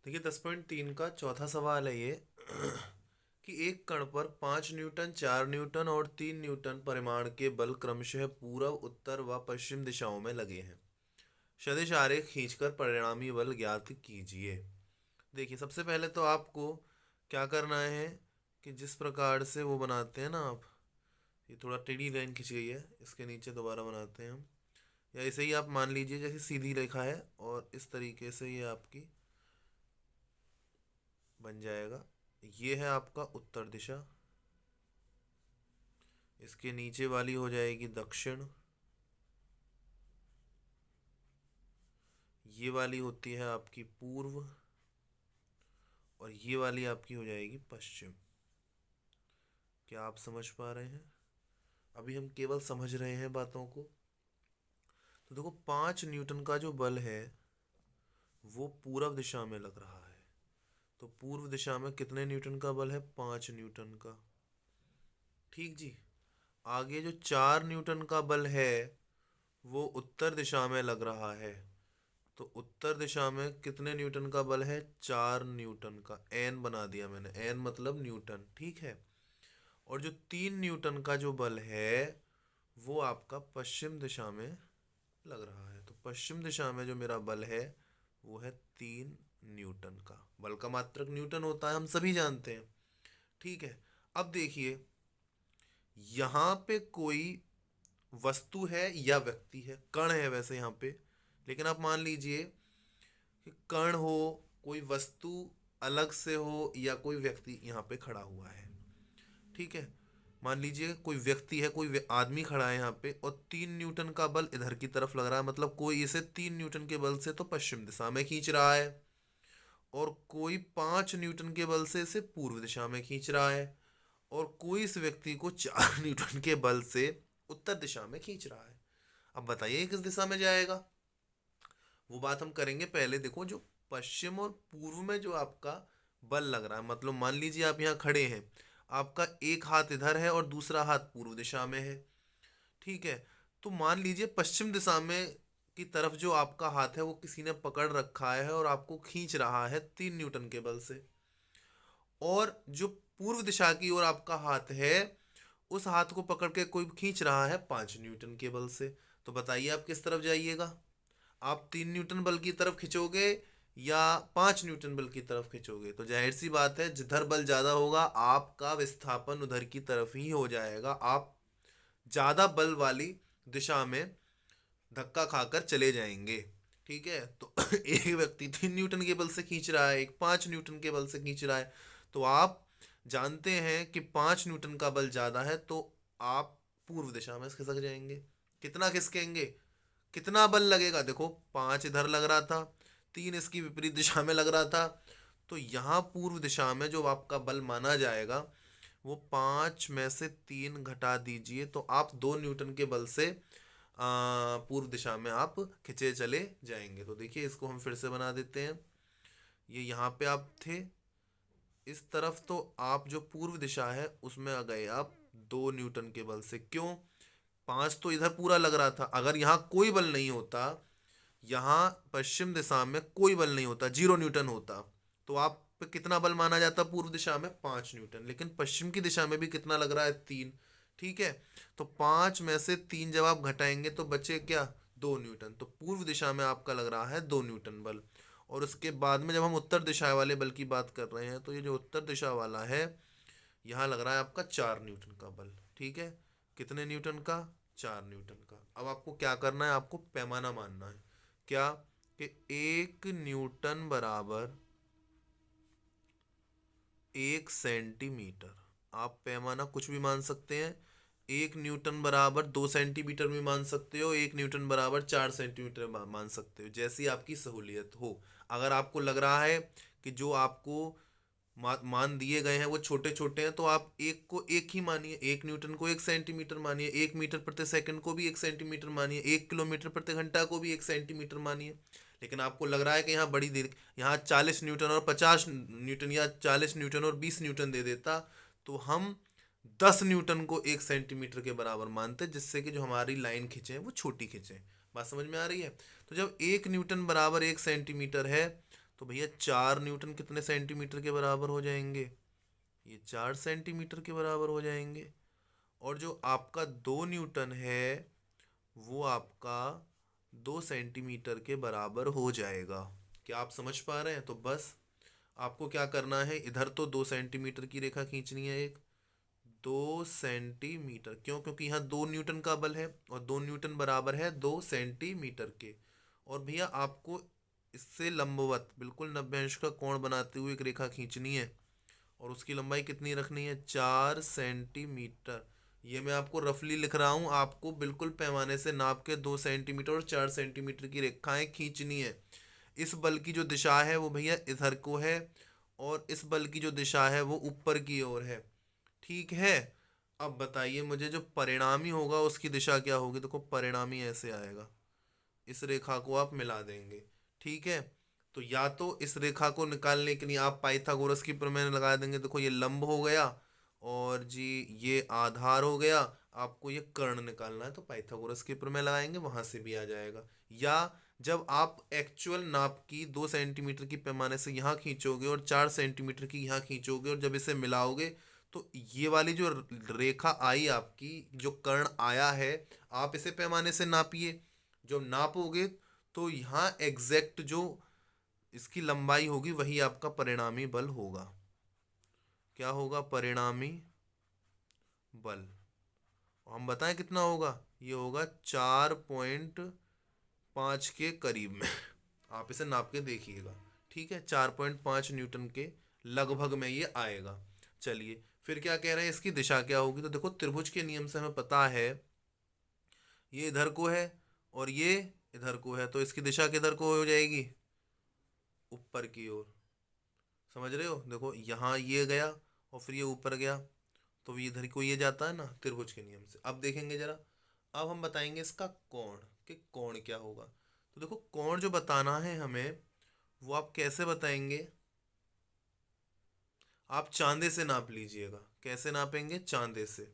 देखिए 10.3 का चौथा सवाल है ये कि एक कण पर 5 न्यूटन, 4 न्यूटन और 3 न्यूटन परिमाण के बल क्रमशः पूर्व, उत्तर व पश्चिम दिशाओं में लगे हैं। सदिश आरेख खींचकर परिणामी बल ज्ञात कीजिए। देखिए सबसे पहले तो आपको क्या करना है कि जिस प्रकार से वो बनाते हैं ना आप, ये थोड़ा टेढ़ी लाइन खींच गई है, इसके नीचे दोबारा बनाते हैं हम, या ऐसे ही आप मान लीजिए जैसे सीधी रेखा है और इस तरीके से ये आपकी बन जाएगा। ये है आपका उत्तर दिशा, इसके नीचे वाली हो जाएगी दक्षिण, ये वाली होती है आपकी पूर्व और ये वाली आपकी हो जाएगी पश्चिम। क्या आप समझ पा रहे हैं? अभी हम केवल समझ रहे हैं बातों को। तो देखो 5 न्यूटन का जो बल है वो पूर्व दिशा में लग रहा है, तो पूर्व दिशा में कितने न्यूटन का बल है? 5 न्यूटन का। ठीक जी। आगे जो 4 न्यूटन का बल है वो उत्तर दिशा में लग रहा है, तो उत्तर दिशा में कितने न्यूटन का बल है? 4 न्यूटन का। एन बना दिया मैंने, एन मतलब न्यूटन, ठीक है। और जो 3 न्यूटन का जो बल है वो आपका पश्चिम दिशा में लग रहा है, तो पश्चिम दिशा में जो मेरा बल है वो है 3 न्यूटन का। बल का मात्रक न्यूटन होता है, हम सभी जानते हैं। ठीक है। अब देखिए यहाँ पे कोई वस्तु है या व्यक्ति है, कण है वैसे यहाँ पे, लेकिन आप मान लीजिए कि कण हो, कोई वस्तु अलग से हो या कोई व्यक्ति यहाँ पे खड़ा हुआ है। ठीक है। मान लीजिए कोई व्यक्ति है, कोई आदमी खड़ा है यहाँ पे और 3 न्यूटन का बल इधर की तरफ लग रहा है, मतलब कोई इसे 3 न्यूटन के बल से तो पश्चिम दिशा में खींच रहा है और कोई 5 न्यूटन के बल से इसे पूर्व दिशा में खींच रहा है और कोई इस व्यक्ति को 4 न्यूटन के बल से उत्तर दिशा में खींच रहा है। अब बताइए किस दिशा में जाएगा? वो बात हम करेंगे। पहले देखो जो पश्चिम और पूर्व में जो आपका बल लग रहा है, मतलब मान लीजिए आप यहाँ खड़े हैं, आपका एक हाथ इधर है और दूसरा हाथ पूर्व दिशा में है। ठीक है। तो मान लीजिए पश्चिम दिशा में की तरफ जो आपका हाथ है वो किसी ने पकड़ रखा है और आपको खींच रहा है 3 न्यूटन के बल से, और जो पूर्व दिशा की ओर आपका हाथ है उस हाथ को पकड़ के कोई खींच रहा है 5 न्यूटन के बल से। तो बताइए आप किस तरफ जाइएगा? आप 3 न्यूटन बल की तरफ खिंचोगे या 5 न्यूटन बल की तरफ खिंचोगे? तो जाहिर सी बात है जिधर बल ज्यादा होगा आपका विस्थापन उधर की तरफ ही हो जाएगा, आप ज्यादा बल वाली दिशा में धक्का खाकर चले जाएंगे। ठीक है। तो एक व्यक्ति 3 न्यूटन के बल से खींच रहा है, एक 5 न्यूटन के बल से खींच रहा है, तो आप जानते हैं कि 5 न्यूटन का बल ज्यादा है, तो आप पूर्व दिशा में खिसक जाएंगे। कितना खिसकेंगे? कितना बल लगेगा? देखो 5 इधर लग रहा था, 3 इसकी विपरीत दिशा में लग रहा था, तो यहाँ पूर्व दिशा में जो आपका बल माना जाएगा वो 5 में से 3 घटा दीजिए, तो आप 2 न्यूटन के बल से पूर्व दिशा में आप खिंचे चले जाएंगे। तो देखिए इसको हम फिर से बना देते हैं। ये यहाँ पे आप थे, इस तरफ तो आप जो पूर्व दिशा है उसमें आ गए आप 2 न्यूटन के बल से। क्यों? 5 तो इधर पूरा लग रहा था, अगर यहाँ कोई बल नहीं होता, यहाँ पश्चिम दिशा में कोई बल नहीं होता, 0 न्यूटन होता, तो आप पे कितना बल माना जाता पूर्व दिशा में? 5 न्यूटन। लेकिन पश्चिम की दिशा में भी कितना लग रहा है? 3। ठीक है। तो 5 में से 3 जब आप घटाएंगे तो बचे क्या? 2 न्यूटन। तो पूर्व दिशा में आपका लग रहा है 2 न्यूटन बल। और उसके बाद में जब हम उत्तर दिशा वाले बल की बात कर रहे हैं तो ये जो उत्तर दिशा वाला है यहाँ लग रहा है आपका 4 न्यूटन का बल। ठीक है। कितने न्यूटन का? 4 न्यूटन का। अब आपको क्या करना है? आपको पैमाना मानना है। क्या? कि 1 न्यूटन बराबर 1 सेंटीमीटर। आप पैमाना कुछ भी मान सकते हैं। 1 न्यूटन बराबर 2 सेंटीमीटर भी मान सकते हो, 1 न्यूटन बराबर 4 सेंटीमीटर मान सकते हो, जैसी आपकी सहूलियत हो। अगर आपको लग रहा है कि जो आपको मान दिए गए हैं वो छोटे छोटे हैं, तो आप एक को एक ही मानिए, 1 न्यूटन को 1 सेंटीमीटर मानिए, 1 मीटर प्रति सेकंड को भी 1 सेंटीमीटर मानिए, 1 किलोमीटर प्रति घंटा को भी 1 सेंटीमीटर मानिए। लेकिन आपको लग रहा है कि यहाँ बड़ी देर, यहाँ 40 न्यूटन और 50 न्यूटन या 40 न्यूटन और 20 न्यूटन दे देता, तो हम 10 न्यूटन को 1 सेंटीमीटर के बराबर मानते, जिससे कि जो हमारी लाइन खींचे वो छोटी खींचे। बात समझ में आ रही है? तो जब 1 न्यूटन बराबर 1 सेंटीमीटर है तो भैया 4 न्यूटन कितने सेंटीमीटर के बराबर हो जाएंगे? ये 4 सेंटीमीटर के बराबर हो जाएंगे। और जो आपका 2 न्यूटन है वो आपका 2 सेंटीमीटर के बराबर हो जाएगा। क्या आप समझ पा रहे हैं? तो बस आपको क्या करना है, इधर तो 2 सेंटीमीटर की रेखा खींचनी है एक। 2 सेंटीमीटर क्यों? क्योंकि यहाँ 2 न्यूटन का बल है और 2 न्यूटन बराबर है 2 सेंटीमीटर के। और भैया आपको इससे लंबवत बिल्कुल 90 अंश का कोण बनाते हुए एक रेखा खींचनी है और उसकी लंबाई कितनी रखनी है? 4 सेंटीमीटर। ये मैं आपको रफली लिख रहा हूँ, आपको बिल्कुल पैमाने से नाप के 2 सेंटीमीटर और 4 सेंटीमीटर की रेखाएं खींचनी है। इस बल की जो दिशा है वो भैया इधर को है और इस बल की जो दिशा है वो ऊपर की ओर है। ठीक है। अब बताइए मुझे, जो परिणामी होगा उसकी दिशा क्या होगी? देखो परिणामी ऐसे आएगा, इस रेखा को आप मिला देंगे। ठीक है। तो या तो इस रेखा को निकालने के लिए आप पाइथागोरस की प्रमेय लगा देंगे। देखो ये लंब हो गया और जी ये आधार हो गया। आपको ये कर्ण निकालना है तो पाइथागोरस की प्रमेय लगाएंगे, वहां से भी आ जाएगा। या जब आप एक्चुअल नाप की 2 सेंटीमीटर की पैमाने से यहाँ खींचोगे और 4 सेंटीमीटर की यहाँ खींचोगे और जब इसे मिलाओगे तो ये वाली जो रेखा आई आपकी, जो कर्ण आया है, आप इसे पैमाने से नापिए। जब नापोगे तो यहाँ एग्जैक्ट जो इसकी लंबाई होगी वही आपका परिणामी बल होगा। क्या होगा? परिणामी बल। हम बताएं कितना होगा? ये होगा 4.5 के करीब में। आप इसे नाप के देखिएगा। ठीक है, 4.5 न्यूटन के लगभग में ये आएगा। चलिए फिर क्या कह रहे हैं, इसकी दिशा क्या होगी? तो देखो त्रिभुज के नियम से हमें पता है ये इधर को है और ये इधर को है, तो इसकी दिशा किधर को हो जाएगी? ऊपर की ओर। समझ रहे हो? देखो यहाँ ये गया और फिर ये ऊपर गया, तो ये इधर को ये जाता है ना त्रिभुज के नियम से। अब देखेंगे जरा, अब हम बताएंगे इसका कोण, कि कोण क्या होगा। तो देखो कोण जो बताना है हमें वो आप कैसे बताएंगे? आप चांदे से नाप लीजिएगा। कैसे नापेंगे? चांदे से।